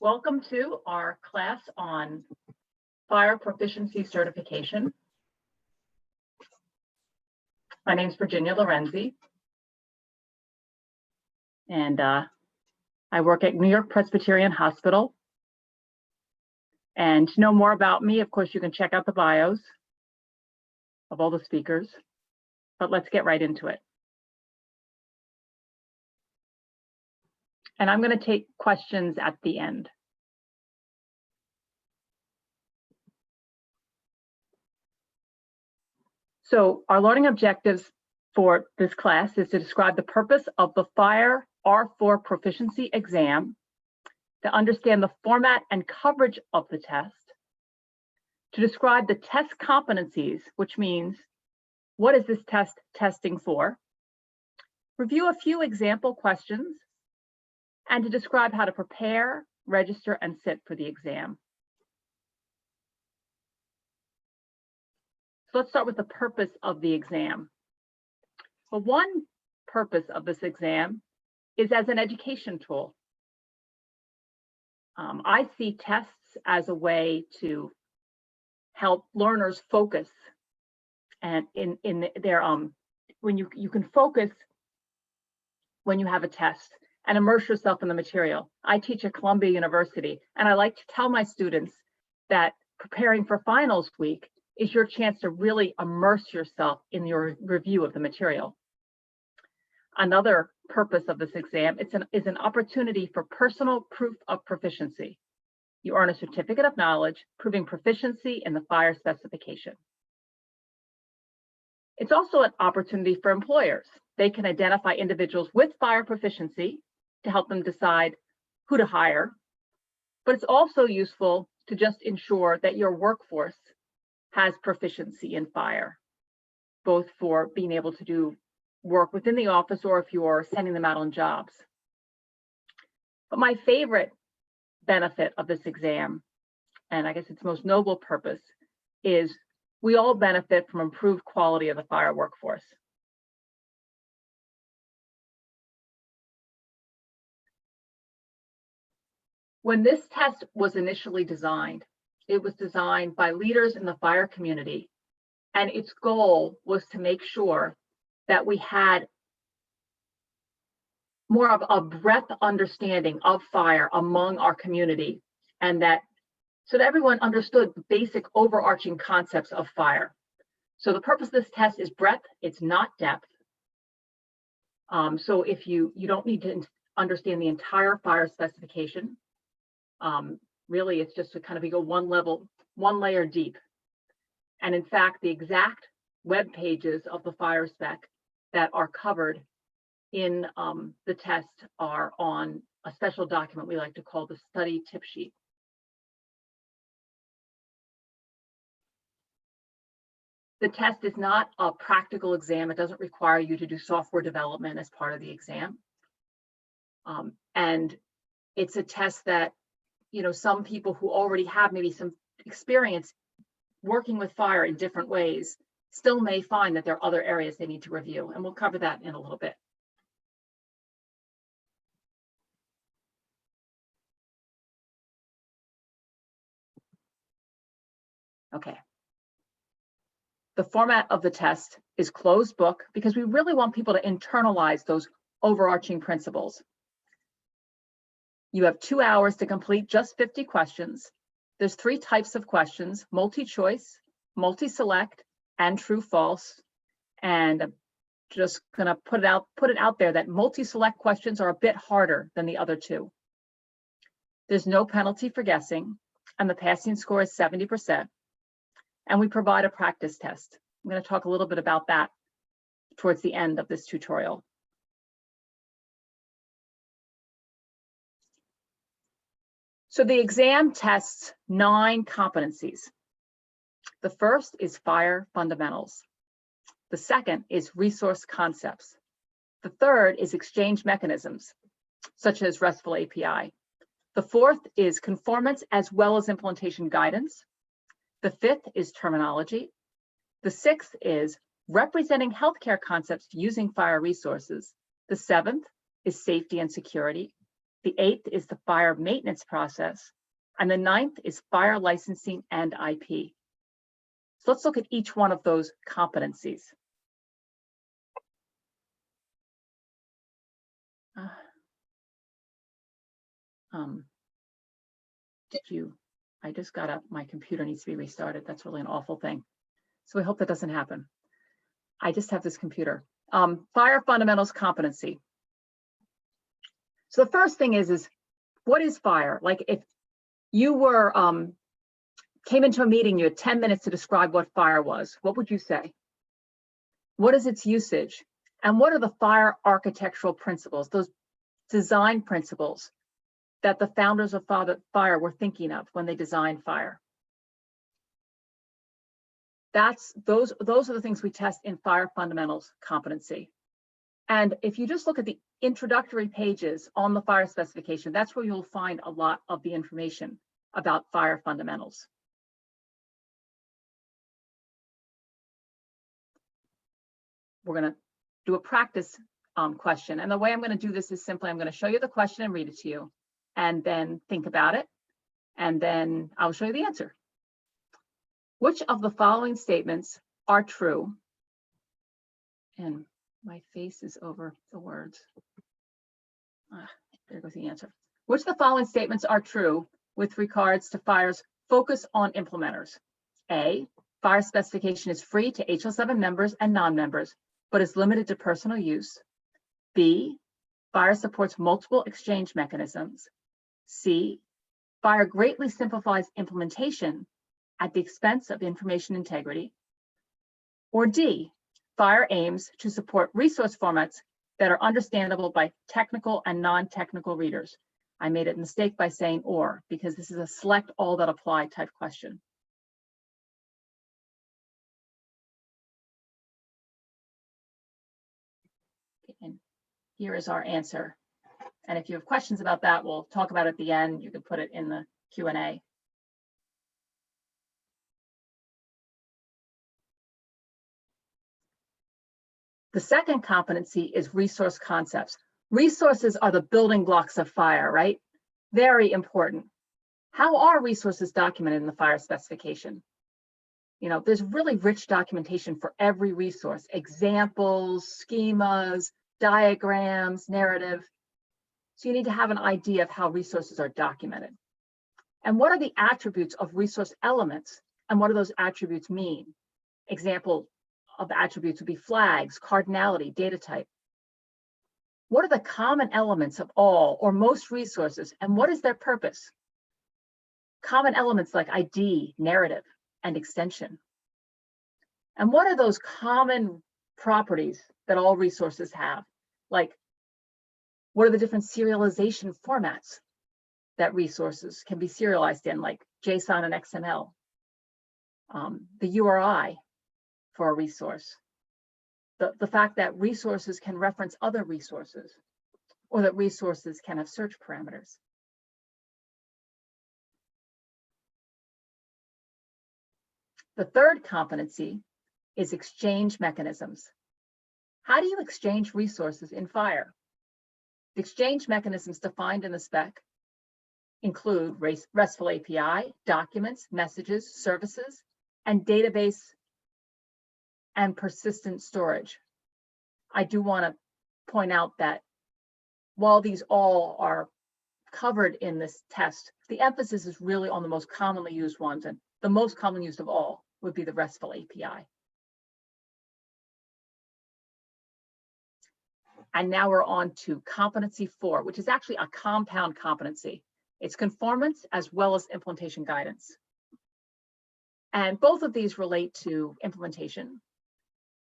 Welcome to our class on FHIR Proficiency certification. My name is Virginia Lorenzi, and I work at New York Presbyterian Hospital. And to know more about me, of course, you can check out the bios of all the speakers, but let's get right into it. And I'm going to take questions at the end. So our learning objectives for this class is to describe the purpose of the FHIR R4 Proficiency exam, to understand the format and coverage of the test, to describe the test competencies, which means what is this test testing for, review a few example questions, and to describe how to prepare, register, and sit for the exam. So let's start with the purpose of the exam. Well, one purpose of this exam is as an education tool. I see tests as a way to help learners focus, and in their when you can focus when you have a test and immerse yourself in the material. I teach at Columbia University, and I like to tell my students that preparing for finals week is your chance to really immerse yourself in your review of the material. Another purpose of this exam is an opportunity for personal proof of proficiency. You earn a certificate of knowledge proving proficiency in the FHIR specification. It's also an opportunity for employers. They can identify individuals with FHIR proficiency to help them decide who to hire, but it's also useful to just ensure that your workforce has proficiency in FHIR, both for being able to do work within the office or if you're sending them out on jobs. But my favorite benefit of this exam, and I guess its most noble purpose, is we all benefit from improved quality of the FHIR workforce. When this test was initially designed, it was designed by leaders in the FHIR community, and its goal was to make sure that we had more of a breadth understanding of FHIR among our community, and so that everyone understood the basic overarching concepts of FHIR. So the purpose of this test is breadth, it's not depth. So if you don't need to understand the entire FHIR specification, really it's just to kind of go one layer deep. And in fact, the exact web pages of the FHIR spec that are covered in the test are on a special document we like to call the study tip sheet. The test is not a practical exam. It doesn't require you to do software development as part of the exam. And it's a test that, some people who already have maybe some experience working with FHIR in different ways still may find that there are other areas they need to review, and we'll cover that in a little bit. Okay. The format of the test is closed book because we really want people to internalize those overarching principles. You have 2 hours to complete just 50 questions. There's 3 types of questions: multi-choice, multi-select, and true-false. And I'm just gonna put it out there that multi-select questions are a bit harder than the other 2. There's no penalty for guessing, and the passing score is 70%. And we provide a practice test. I'm going to talk a little bit about that towards the end of this tutorial. So the exam tests 9 competencies. The first is FHIR fundamentals. The second is resource concepts. The third is exchange mechanisms, such as RESTful API. The fourth is conformance as well as implementation guidance. The fifth is terminology. The sixth is representing healthcare concepts using FHIR resources. The seventh is safety and security. The 8th is the FHIR maintenance process. And the 9th is FHIR licensing and IP. So let's look at each one of those competencies. I just got up, my computer needs to be restarted. That's really an awful thing. So we hope that doesn't happen. I just have this computer. FHIR fundamentals competency. So the first thing is what is FHIR? Like if you were, came into a meeting, you had 10 minutes to describe what FHIR was, what would you say? What is its usage? And what are the FHIR architectural principles, those design principles that the founders of FHIR were thinking of when they designed FHIR? Those are the things we test in FHIR fundamentals competency. And if you just look at the introductory pages on the FHIR specification, that's where you'll find a lot of the information about FHIR fundamentals. We're going to do a practice question. And the way I'm going to do this is simply, I'm going to show you the question and read it to you, and then think about it, and then I'll show you the answer. Which of the following statements are true? And my face is over the words. There goes the answer. Which of the following statements are true with regards to FHIR's focus on implementers? A, FHIR specification is free to HL7 members and non-members, but is limited to personal use. B, FHIR supports multiple exchange mechanisms. C, FHIR greatly simplifies implementation at the expense of information integrity. Or D, FHIR aims to support resource formats that are understandable by technical and non-technical readers. I made a mistake by saying or, because this is a select all that apply type question. And here is our answer. And if you have questions about that, we'll talk about it at the end. You can put it in the Q&A. The second competency is resource concepts. Resources are the building blocks of FHIR, right? Very important. How are resources documented in the FHIR specification? You know, there's really rich documentation for every resource, examples, schemas, diagrams, narrative. So you need to have an idea of how resources are documented. And what are the attributes of resource elements? And what do those attributes mean? Example of the attributes would be flags, cardinality, data type. What are the common elements of all or most resources, and what is their purpose? Common elements like ID, narrative, and extension. And what are those common properties that all resources have? Like, what are the different serialization formats that resources can be serialized in, like JSON and XML? The URI for a resource. The fact that resources can reference other resources, or that resources can have search parameters. The third competency is exchange mechanisms. How do you exchange resources in FHIR? The exchange mechanisms defined in the spec include RESTful API, documents, messages, services, and database and persistent storage. I do want to point out that while these all are covered in this test, the emphasis is really on the most commonly used ones, and the most commonly used of all would be the RESTful API. And now we're on to competency 4, which is actually a compound competency. It's conformance as well as implementation guidance. And both of these relate to implementation.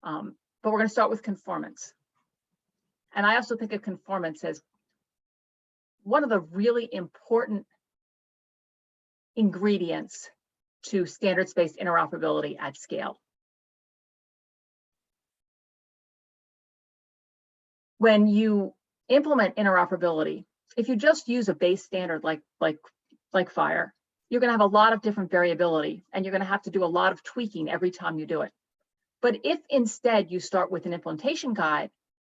But we're going to start with conformance. And I also think of conformance as one of the really important ingredients to standards-based interoperability at scale. When you implement interoperability, if you just use a base standard like FHIR, you're going to have a lot of different variability, and you're going to have to do a lot of tweaking every time you do it. But if instead you start with an implementation guide,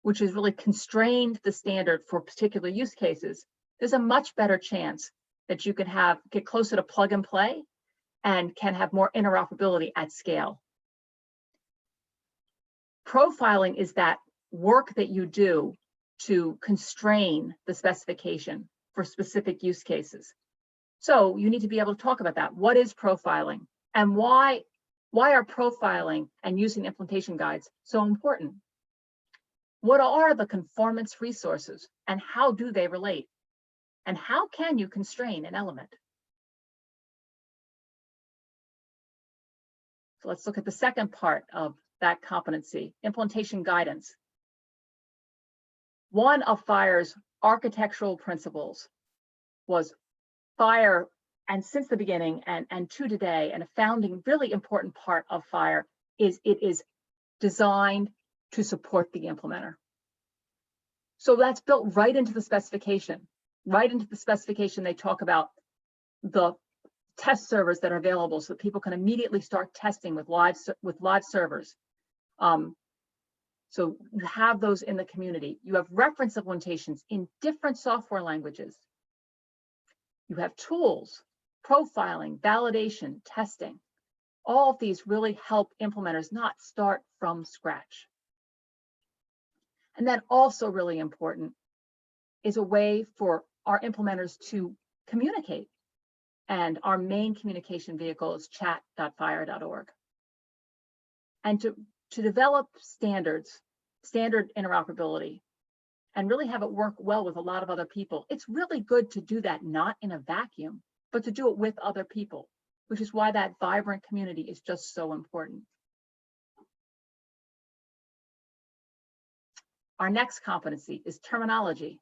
which is really constrained the standard for particular use cases, there's a much better chance that you can get closer to plug and play and can have more interoperability at scale. Profiling is that work that you do to constrain the specification for specific use cases. So you need to be able to talk about that. What is profiling, and why are profiling and using implementation guides so important? What are the conformance resources and how do they relate? And how can you constrain an element? So let's look at the second part of that competency, implementation guidance. One of FHIR's architectural principles was FHIR, and since the beginning and to today, and a founding really important part of FHIR is it is designed to support the implementer. So that's built right into the specification. Right into the specification, they talk about the test servers that are available so that people can immediately start testing with live servers. So you have those in the community. You have reference implementations in different software languages. You have tools, profiling, validation, testing. All of these really help implementers not start from scratch. And then also really important is a way for our implementers to communicate. And our main communication vehicle is chat.phir.org. And to develop standard interoperability and really have it work well with a lot of other people, it's really good to do that not in a vacuum, but to do it with other people, which is why that vibrant community is just so important. Our next competency is terminology.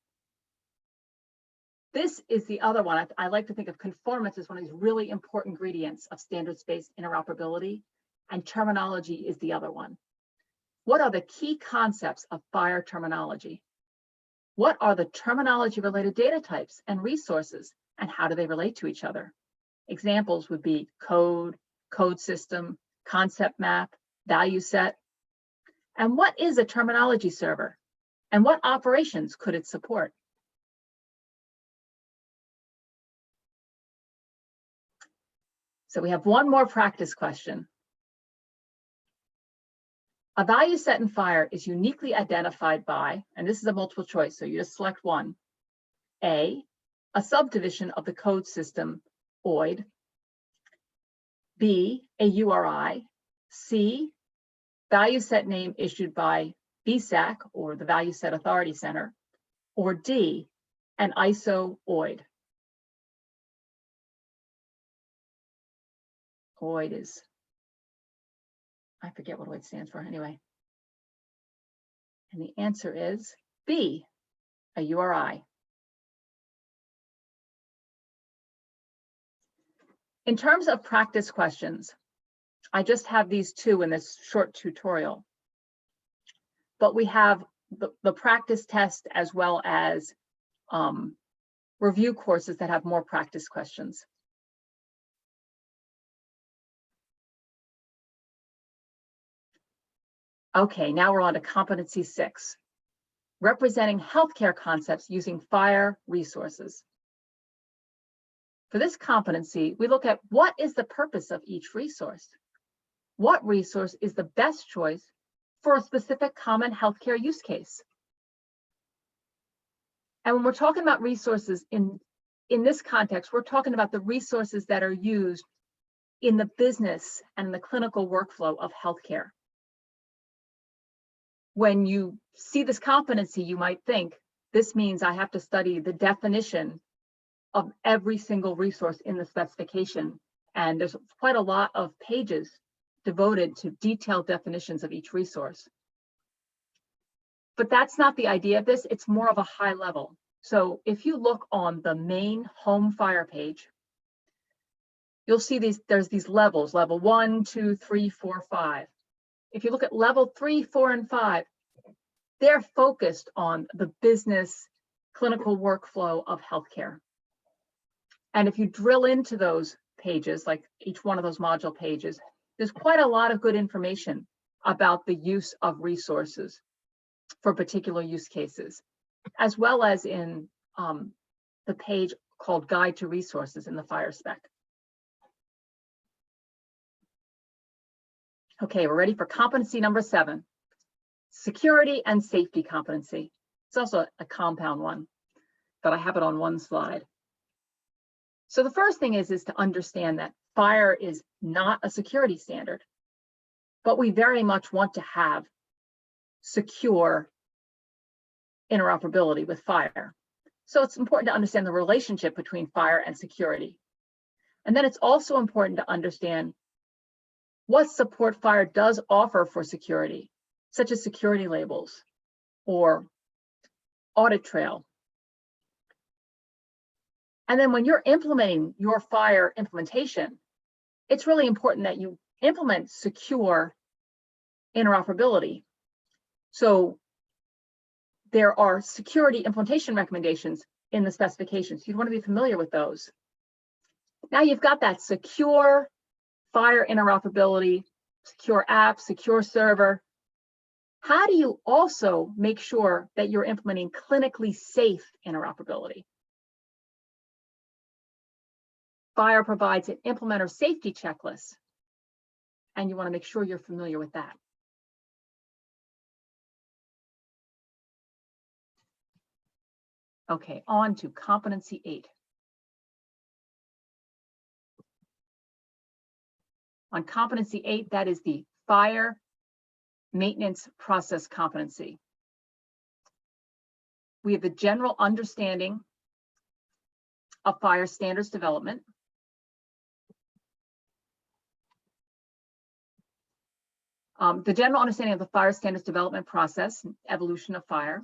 This is the other one. I like to think of conformance as one of these really important ingredients of standards-based interoperability, and terminology is the other one. What are the key concepts of FHIR terminology? What are the terminology-related data types and resources, and how do they relate to each other? Examples would be code, code system, concept map, value set. And what is a terminology server? And what operations could it support? So we have one more practice question. A value set in FHIR is uniquely identified by, and this is a multiple choice, so you just select one. A subdivision of the code system, OID. B, a URI. C, value set name issued by VSAC, or the Value Set Authority Center. Or D, an ISO OID. OID is, I forget what OID stands for anyway. And the answer is B, a URI. In terms of practice questions, I just have these two in this short tutorial. But we have the practice test as well as review courses that have more practice questions. Okay, now we're on to competency 6, representing healthcare concepts using FHIR resources. For this competency, we look at what is the purpose of each resource? What resource is the best choice for a specific common healthcare use case? And when we're talking about resources in this context, we're talking about the resources that are used in the business and the clinical workflow of healthcare. When you see this competency, you might think, this means I have to study the definition of every single resource in the specification. And there's quite a lot of pages devoted to detailed definitions of each resource. But that's not the idea of this. It's more of a high level. So if you look on the main home FHIR page, you'll see there's these levels, level 1, 2, 3, 4, 5. If you look at level 3, 4, and 5, they're focused on the business clinical workflow of healthcare. And if you drill into those pages, like each one of those module pages, there's quite a lot of good information about the use of resources for particular use cases, as well as in the page called Guide to Resources in the FHIR spec. Okay, we're ready for competency number 7, security and safety competency. It's also a compound one, but I have it on one slide. So the first thing is to understand that FHIR is not a security standard, but we very much want to have secure interoperability with FHIR. So it's important to understand the relationship between FHIR and security. And then it's also important to understand what support FHIR does offer for security, such as security labels or audit trail. And then when you're implementing your FHIR implementation, it's really important that you implement secure interoperability. So there are security implementation recommendations in the specifications. You'd want to be familiar with those. Now you've got that secure FHIR interoperability, secure app, secure server. How do you also make sure that you're implementing clinically safe interoperability? FHIR provides an implementer safety checklist, and you want to make sure you're familiar with that. Okay, on to competency 8. On competency 8, that is the FHIR maintenance process competency. We have the general understanding of FHIR standards development. The general understanding of the FHIR standards development process, evolution of FHIR.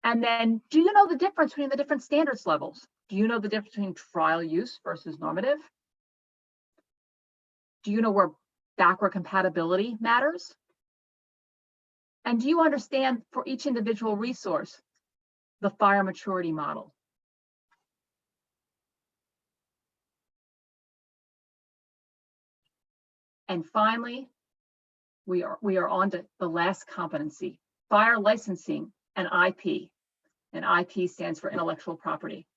And then, do you know the difference between the different standards levels? Do you know the difference between trial use versus normative? Do you know where backward compatibility matters? And do you understand for each individual resource, the FHIR maturity model? And finally, we are on to the last competency, FHIR licensing and IP. And IP stands for intellectual property.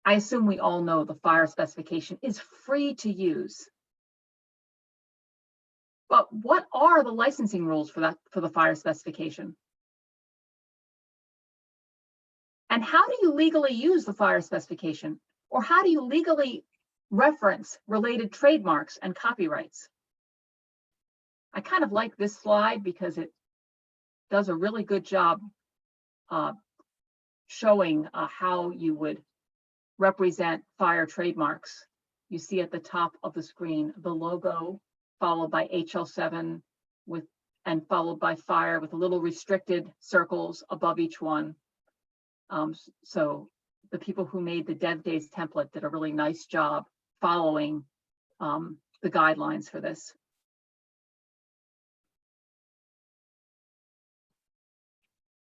I assume we all know the FHIR specification is free to use. But what are the licensing rules for the FHIR specification? And how do you legally use the FHIR specification? Or how do you legally reference related trademarks and copyrights? I kind of like this slide because it does a really good job showing how you would represent FHIR trademarks. You see at the top of the screen the logo followed by HL7 and followed by FHIR with little restricted circles above each one. So the people who made the DevDays template did a really nice job following the guidelines for this.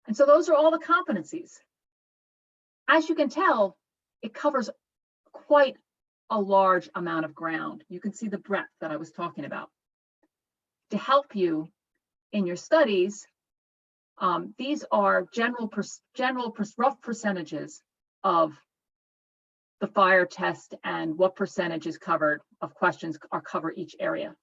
And so those are all the competencies. As you can tell, it covers quite a large amount of ground. You can see the breadth that I was talking about. To help you in your studies, these are rough percentages of the FHIR test and what percentage is covered of questions cover each area.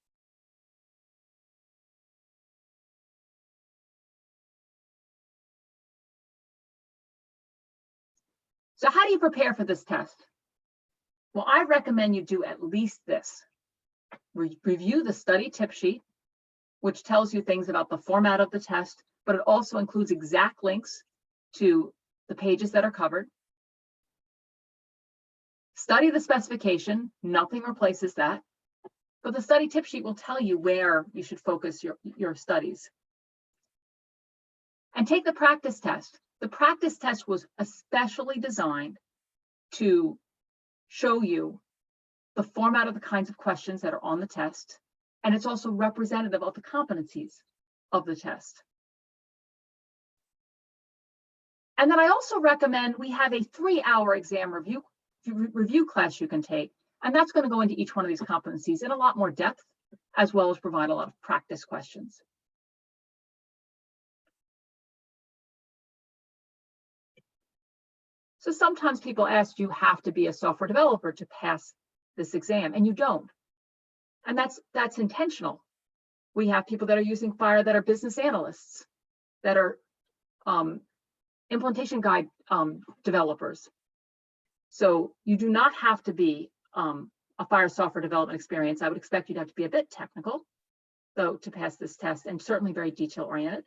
So how do you prepare for this test? Well, I recommend you do at least this. Review the study tip sheet, which tells you things about the format of the test, but it also includes exact links to the pages that are covered. Study the specification, nothing replaces that, but the study tip sheet will tell you where you should focus your studies. And take the practice test. The practice test was especially designed to show you the format of the kinds of questions that are on the test, and it's also representative of the competencies of the test. And then I also recommend we have a 3-hour exam review class you can take, and that's going to go into each one of these competencies in a lot more depth, as well as provide a lot of practice questions. So sometimes people ask, do you have to be a software developer to pass this exam? And you don't. And that's intentional. We have people that are using FHIR that are business analysts, that are implementation guide developers. So you do not have to be a FHIR software development experience. I would expect you'd have to be a bit technical, though, to pass this test, and certainly very detail oriented.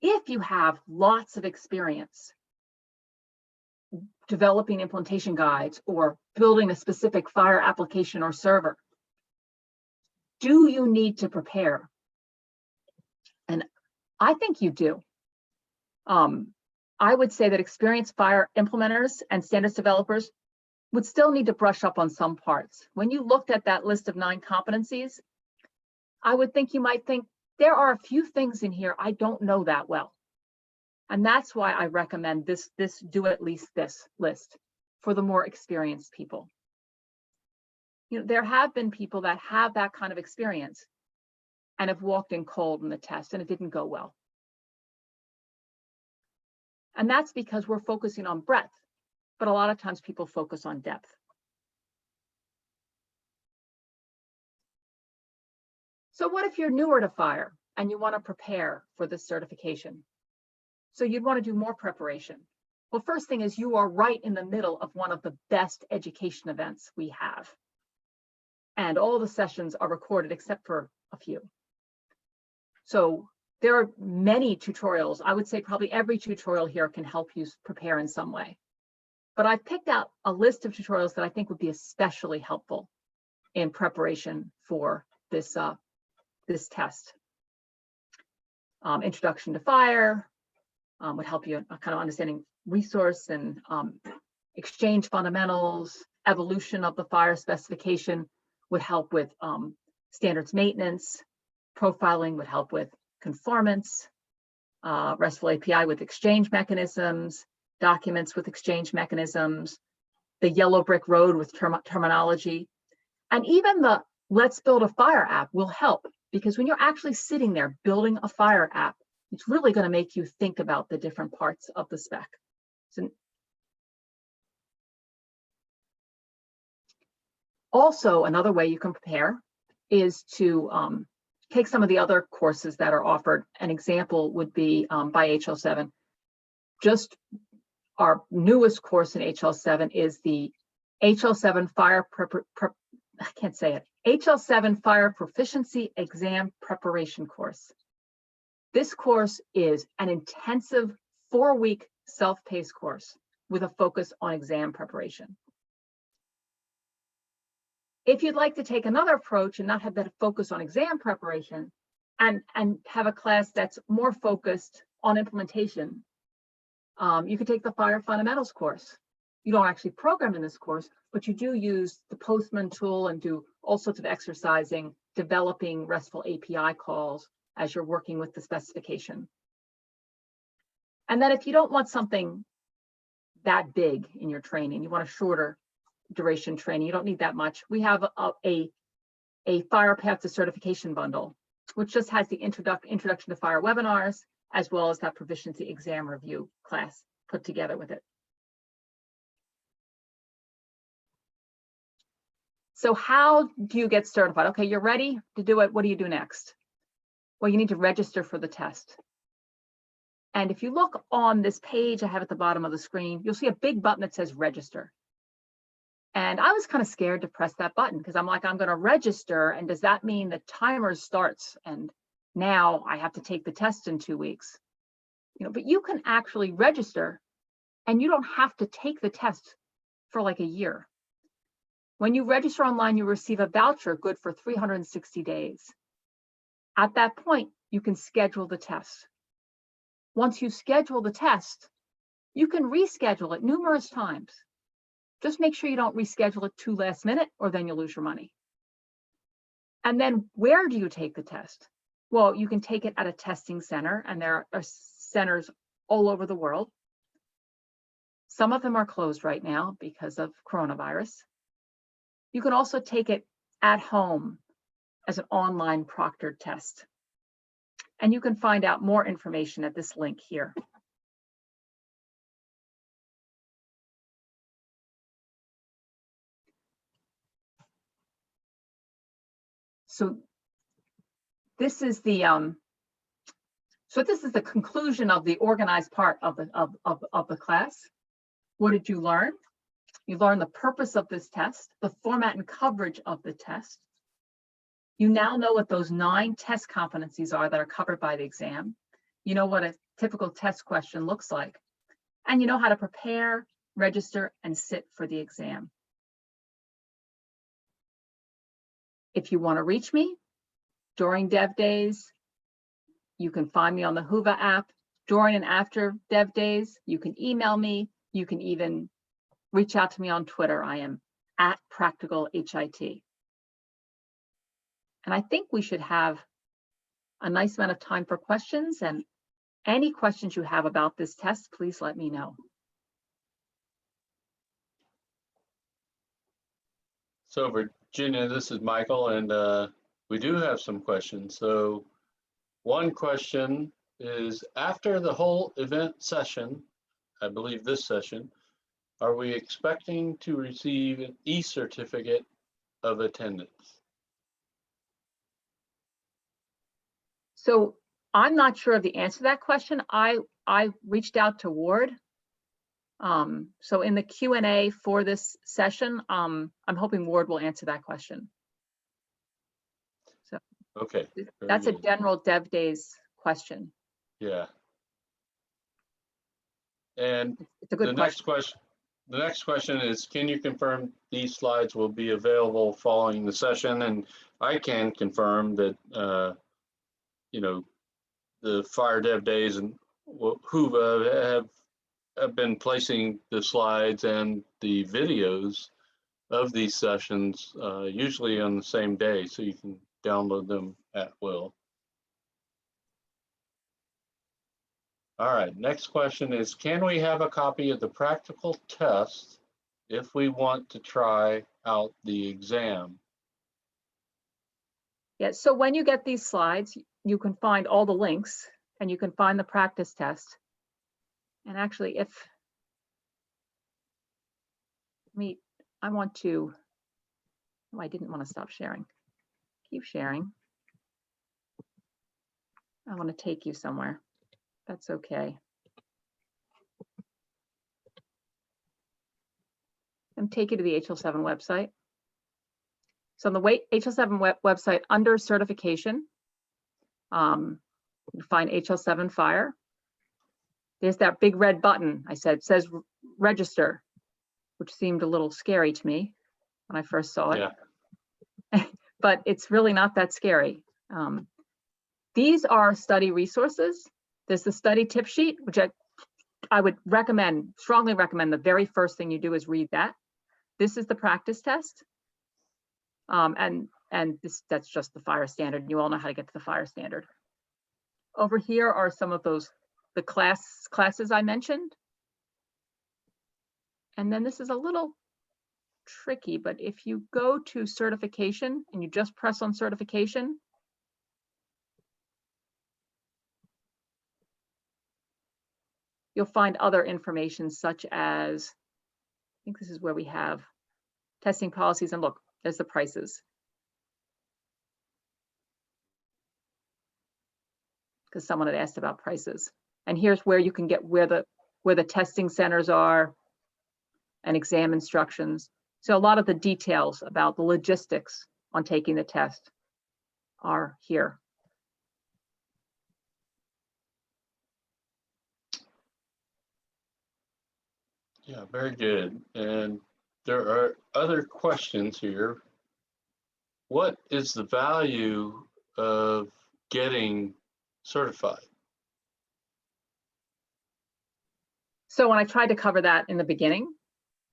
If you have lots of experience developing implementation guides or building a specific FHIR application or server, do you need to prepare? And I think you do. I would say that experienced FHIR implementers and standards developers would still need to brush up on some parts. When you looked at that list of 9 competencies, I would think you might think, there are a few things in here I don't know that well. And that's why I recommend this do at least this list for the more experienced people. You know, there have been people that have that kind of experience and have walked in cold in the test and it didn't go well. And that's because we're focusing on breadth, but a lot of times people focus on depth. So what if you're newer to FHIR and you want to prepare for this certification? So you'd want to do more preparation. Well, first thing is you are right in the middle of one of the best education events we have. And all the sessions are recorded except for a few. So there are many tutorials. I would say probably every tutorial here can help you prepare in some way. But I've picked out a list of tutorials that I think would be especially helpful in preparation for this, this test. Introduction to FHIR would help you kind of understanding resource and exchange fundamentals. Evolution of the FHIR specification would help with standards maintenance. Profiling would help with conformance. RESTful API with exchange mechanisms. Documents with exchange mechanisms. The yellow brick road with terminology. And even the Let's Build a FHIR app will help, because when you're actually sitting there building a FHIR app, it's really going to make you think about the different parts of the spec. So, also, another way you can prepare is to take some of the other courses that are offered. An example would be by HL7. Just our newest course in HL7 is the HL7 FHIR I can't say it. HL7 FHIR Proficiency Exam Preparation course. This course is an intensive 4-week self-paced course with a focus on exam preparation. If you'd like to take another approach and not have that focus on exam preparation and have a class that's more focused on implementation, you could take the FHIR Fundamentals course. You don't actually program in this course, but you do use the Postman tool and do all sorts of exercising, developing RESTful API calls as you're working with the specification. And then if you don't want something that big in your training, you want a shorter duration training, you don't need that much. We have a FHIR Path to Certification bundle, which just has the introduction to FHIR webinars, as well as that proficiency exam review class put together with it. So how do you get certified? Okay, you're ready to do it. What do you do next? Well, you need to register for the test. And if you look on this page I have at the bottom of the screen, you'll see a big button that says register. And I was kind of scared to press that button because I'm like, I'm going to register. And does that mean the timer starts? And now I have to take the test in 2 weeks. You know, but you can actually register and you don't have to take the test for like a year. When you register online, you receive a voucher good for 360 days. At that point, you can schedule the test. Once you schedule the test, you can reschedule it numerous times. Just make sure you don't reschedule it too last minute, or then you'll lose your money. And then where do you take the test? Well, you can take it at a testing center, and there are centers all over the world. Some of them are closed right now because of coronavirus. You can also take it at home as an online proctored test. And you can find out more information at this link here. So this is the conclusion of the organized part of the class. What did you learn? You learned the purpose of this test, the format and coverage of the test. You now know what those 9 test competencies are that are covered by the exam. You know what a typical test question looks like. And you know how to prepare, register, and sit for the exam. If you want to reach me during DevDays, you can find me on the Whova app. During and after DevDays, you can email me. You can even reach out to me on Twitter. I am @PracticalHIT. And I think we should have a nice amount of time for questions, and any questions you have about this test, please let me know. So Virginia, this is Michael, and we do have some questions. So one question is, after the whole event session, I believe this session, are we expecting to receive an e-certificate of attendance? So I'm not sure of the answer to that question. I reached out to Ward. So in the Q&A for this session, I'm hoping Ward will answer that question. So Okay. That's good. a general DevDays question. Yeah. And It's a good question. The next question is, can you confirm these slides will be available following the session? And I can confirm that, you know, the FHIR DevDays and Whova have been placing the slides and the videos of these sessions usually on the same day, so you can download them at will. All right, next question is, can we have a copy of the practical test if we want to try out the exam? Yeah, so when you get these slides, you can find all the links and you can find the practice test. And actually, I want to, oh, I didn't want to stop sharing. Keep sharing. I want to take you somewhere. That's okay. And take you to the HL7 website. So on the HL7 website, under certification, you find HL7 FHIR. There's that big red button I said, says register, which seemed a little scary to me when I first saw it. Yeah. But it's really not that scary. These are study resources. There's the study tip sheet, which I would recommend, strongly recommend, the very first thing you do is read that. This is the practice test. And that's just the FHIR standard. You all know how to get to the FHIR standard. Over here are some of the classes I mentioned. And then this is a little tricky, but if you go to certification and you just press on certification, you'll find other information such as, I think this is where we have testing policies, and look, there's the prices. Because someone had asked about prices. And here's where you can get where the testing centers are and exam instructions. So a lot of the details about the logistics on taking the test are here. Yeah, very good. And there are other questions here. What is the value of getting certified? So when I tried to cover that in the beginning,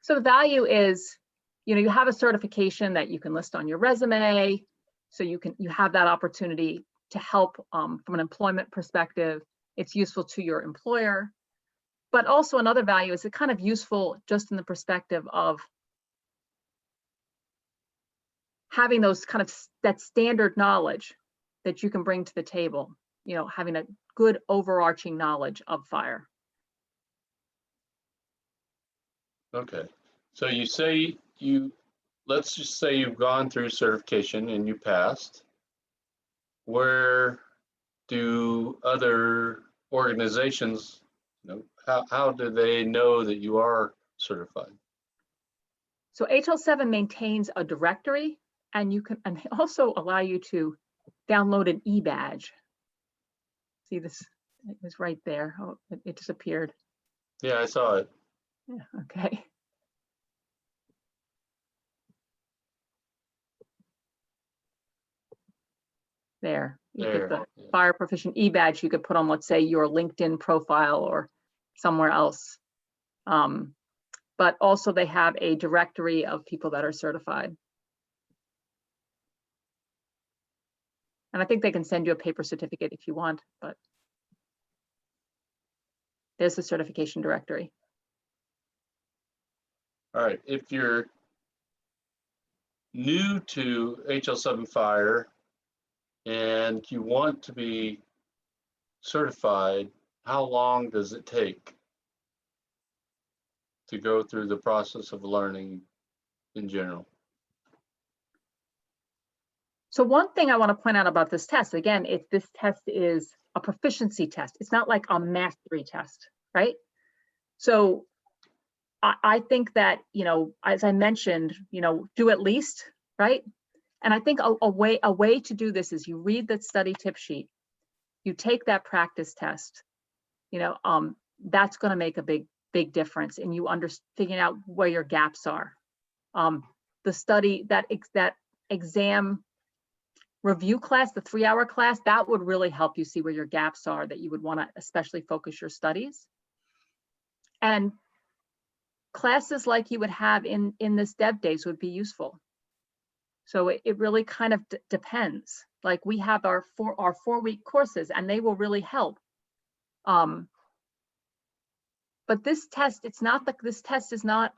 so the value is, you have a certification that you can list on your resume, so you have that opportunity to help from an employment perspective. It's useful to your employer, but also another value is it's kind of useful just in the perspective of having those kind of that standard knowledge that you can bring to the table, having a good overarching knowledge of FHIR. Okay, so let's just say you've gone through certification and you passed. where do other organizations, how do they know that you are certified? So HL7 maintains a directory, and they also allow you to download an e-badge. See this? It was right there. Oh, it disappeared. Yeah, I saw it. Yeah, okay. There, you get the FHIR Proficient e-badge you could put on, let's say, your LinkedIn profile or somewhere else. But also they have a directory of people that are certified. And I think they can send you a paper certificate if you want, but there's the certification directory. All right, if you're new to HL7 FHIR and you want to be certified, how long does it take to go through the process of learning in general? So one thing I want to point out about this test, again, this test is a proficiency test. It's not like a mastery test, right? So I think that, as I mentioned, do at least, right? And I think a way to do this is you read the study tip sheet, you take that practice test, that's going to make a big difference in you figuring out where your gaps are. The study, that exam review class, the 3-hour class, that would really help you see where your gaps are that you would want to especially focus your studies. And classes like you would have in this DevDays would be useful. So it really kind of depends. Like we have our 4-week courses, and they will really help. But this test, it's not like this test is not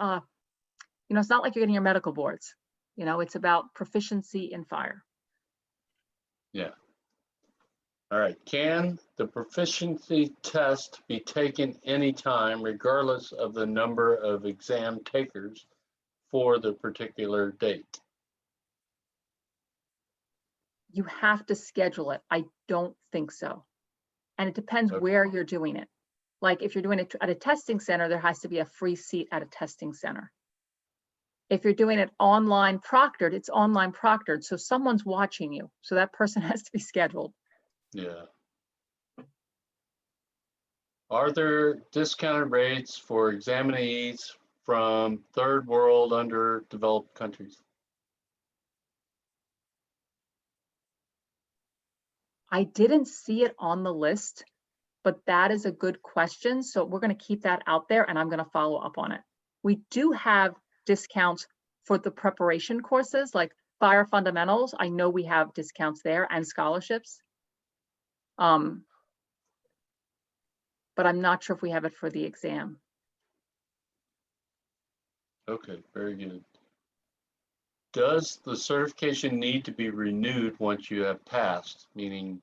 it's not like you're getting your medical boards. It's about proficiency in FHIR. Yeah. All right. Can the proficiency test be taken anytime, regardless of the number of exam takers for the particular date? You have to schedule it. I don't think so. And it depends where you're doing it. Like if you're doing it at a testing center, there has to be a free seat at a testing center. If you're doing it online proctored, it's online proctored. So someone's watching you. So that person has to be scheduled. Yeah. Are there discounted rates for examinees from third world underdeveloped countries? I didn't see it on the list, but that is a good question. So we're going to keep that out there, and I'm going to follow up on it. We do have discounts for the preparation courses like FHIR Fundamentals. I know we have discounts there and scholarships. But I'm not sure if we have it for the exam. Okay, very good. Does the certification need to be renewed once you have passed, meaning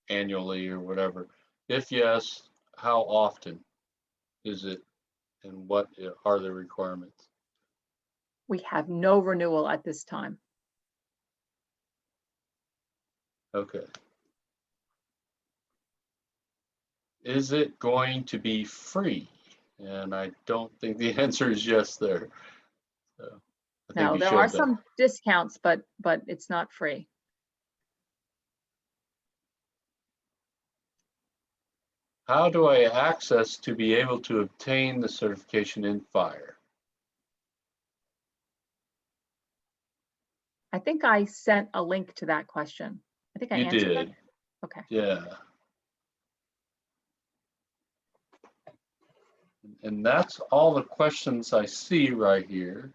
annually or whatever? If yes, how often is it, and what are the requirements? We have no renewal at this time. Okay. Is it going to be free? And I don't think the answer is yes there. So No, there are some discounts, but it's not free. How do I access to be able to obtain the certification in FHIR? I think I sent a link to that question. I think I answered it. Okay. Yeah. And that's all the questions I see right here.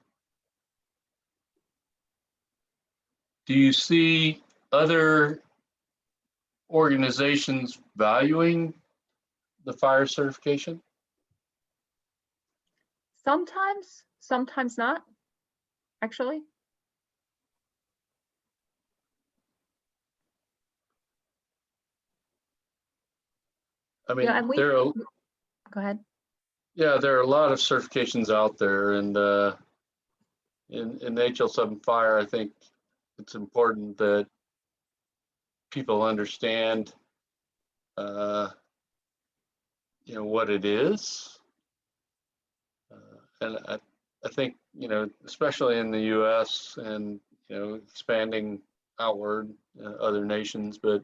Do you see other organizations valuing the FHIR certification? Sometimes not, actually. I mean, go ahead. Yeah, there are a lot of certifications out there, and in HL7 FHIR, I think it's important that people understand, what it is. And I think, especially in the U.S. and, expanding outward, other nations, but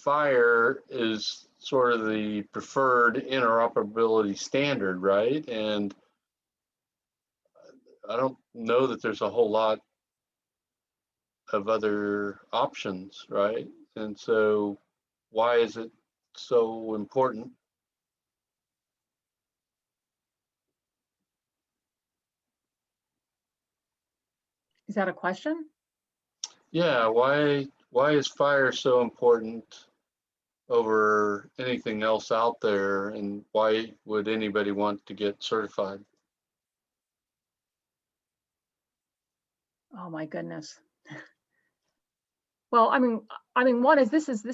FHIR is sort of the preferred interoperability standard, right? And I don't know that there's a whole lot of other options, right? And so why is it so important? Is that a question? Yeah, why is FHIR so important over anything else out there, and why would anybody want to get certified? Oh my goodness. Well, I mean, one is this is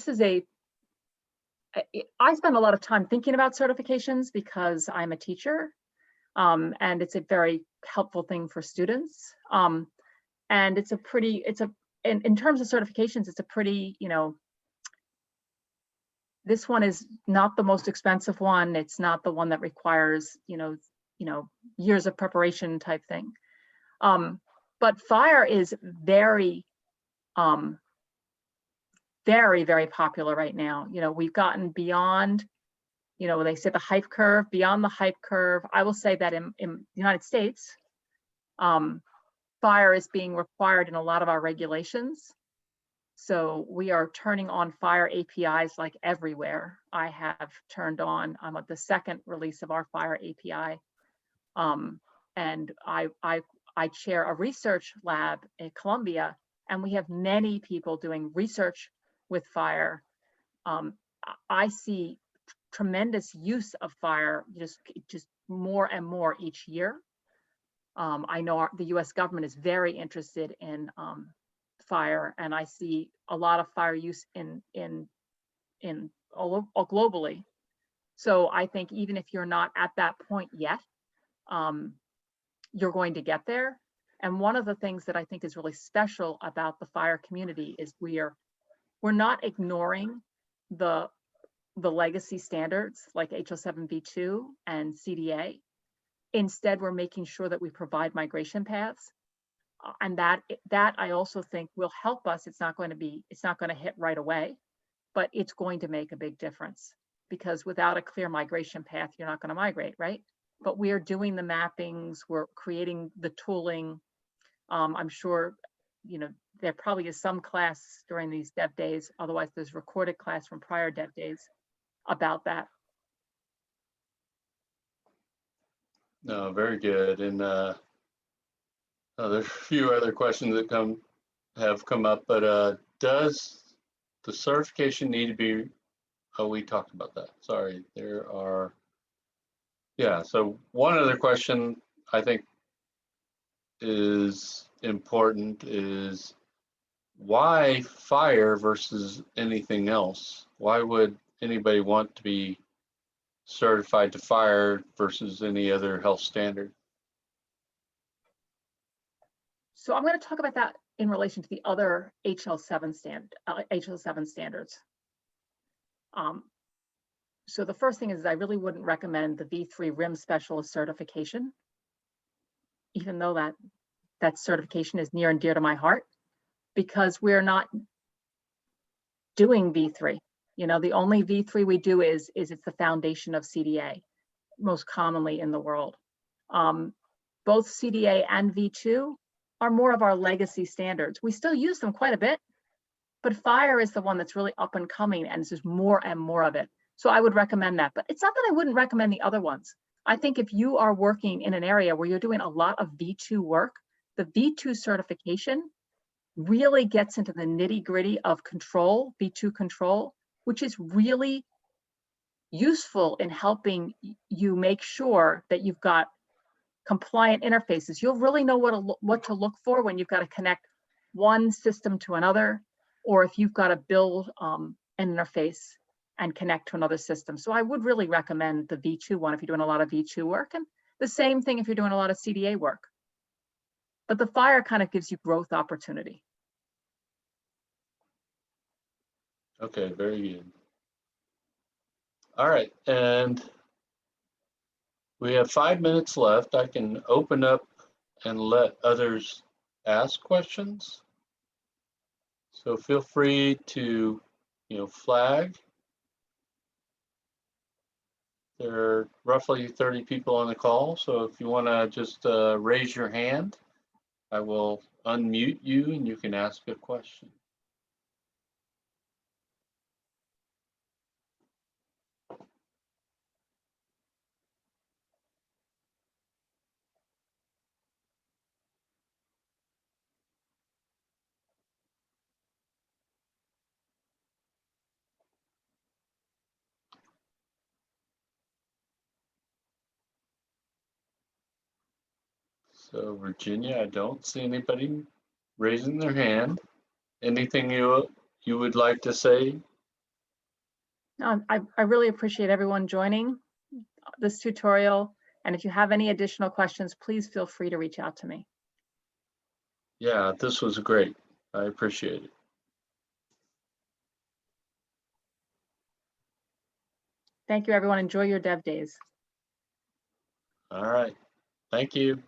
I spend a lot of time thinking about certifications because I'm a teacher, and it's a very helpful thing for students. And in terms of certifications, it's a pretty, this one is not the most expensive one. It's not the one that requires, years of preparation type thing. But FHIR is very, very, very popular right now. We've gotten beyond, they say the hype curve, beyond the hype curve. I will say that in the United States, FHIR is being required in a lot of our regulations. So we are turning on FHIR APIs like everywhere. I have turned on, I'm at the second release of our FHIR API. And I chair a research lab at Columbia, and we have many people doing research with FHIR. I see tremendous use of FHIR, just more and more each year. I know the U.S. government is very interested in FHIR, and I see a lot of FHIR use in globally. So I think even if you're not at that point yet, you're going to get there. And one of the things that I think is really special about the FHIR community is we're not ignoring the legacy standards like HL7v2 and CDA. Instead, we're making sure that we provide migration paths, and that I also think will help us. It's not going to hit right away, but it's going to make a big difference, because without a clear migration path, you're not going to migrate, right? But we are doing the mappings, we're creating the tooling. I'm sure, there probably is some class during these dev days. Otherwise, there's recorded class from prior dev days about that. No, very good. And there's a few other questions that have come up, but does the certification need to be, we talked about that. Sorry, yeah, so one other question I think is important is why FHIR versus anything else? Why would anybody want to be certified to FHIR versus any other health standard? So I'm going to talk about that in relation to the other HL7 standards. So the first thing is I really wouldn't recommend the V3 RIM specialist certification, even though that certification is near and dear to my heart, because we're not doing V3. The only V3 we do is it's the foundation of CDA, most commonly in the world. Both CDA and V2 are more of our legacy standards. We still use them quite a bit, but FHIR is the one that's really up and coming, and there's more and more of it. So I would recommend that, but it's not that I wouldn't recommend the other ones. I think if you are working in an area where you're doing a lot of V2 work, the V2 certification really gets into the nitty-gritty of control, V2 control, which is really useful in helping you make sure that you've got compliant interfaces. You'll really know what to look for when you've got to connect one system to another, or if you've got to build an interface and connect to another system. So I would really recommend the V2 one if you're doing a lot of V2 work, and the same thing if you're doing a lot of CDA work. But the FHIR kind of gives you growth opportunity. Okay, very good. All right, and we have 5 minutes left. I can open up and let others ask questions. So feel free to, flag. There are roughly 30 people on the call, so if you want to just raise your hand, I will unmute you and you can ask a question. So Virginia, I don't see anybody raising their hand. Anything you would like to say? I really appreciate everyone joining this tutorial. And if you have any additional questions, please feel free to reach out to me. Yeah, this was great. I appreciate it. Thank you, everyone. Enjoy your Dev Days. All right. Thank you.